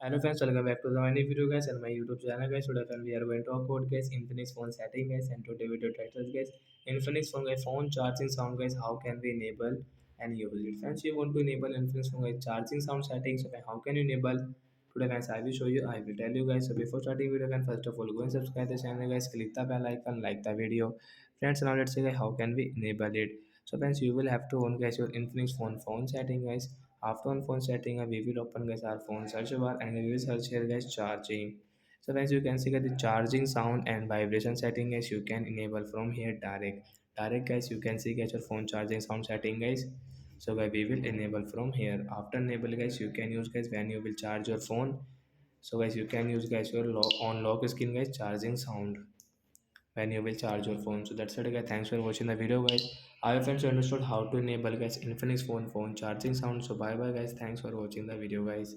Hello friends, welcome back to the my new video guys and my YouTube channel guys. Today friend, we are going to talk about guys Infinix phone setting guys, and today video titles guys Infinix phone guys phone charging sound guys, how can we enable and use it? Friends, you want to enable Infinix phone guys charging sound settings, so how can you enable? Today guys I will show you, I will tell you guys. So before starting video guys, first of all go and subscribe the channel guys, click the bell icon, like the video. Friends, now let's see guys how can we enable it. So friends, you will have to on guys your Infinix phone setting guys. After on phone setting, we will open guys our phone search bar and we will search here guys charging. So guys, you can see that the charging sound and vibration setting guys you can enable from here direct guys. You can see guys your phone charging sound setting guys. So guys, we will enable from here. After enable guys, you can use guys when you will charge your phone. So guys, you can use guys your lock screen guys charging sound when you will charge your phone. So that's it guys, thanks for watching the video guys. I hope friends you understood how to enable guys Infinix phone charging sound. So bye bye guys, thanks for watching the video guys.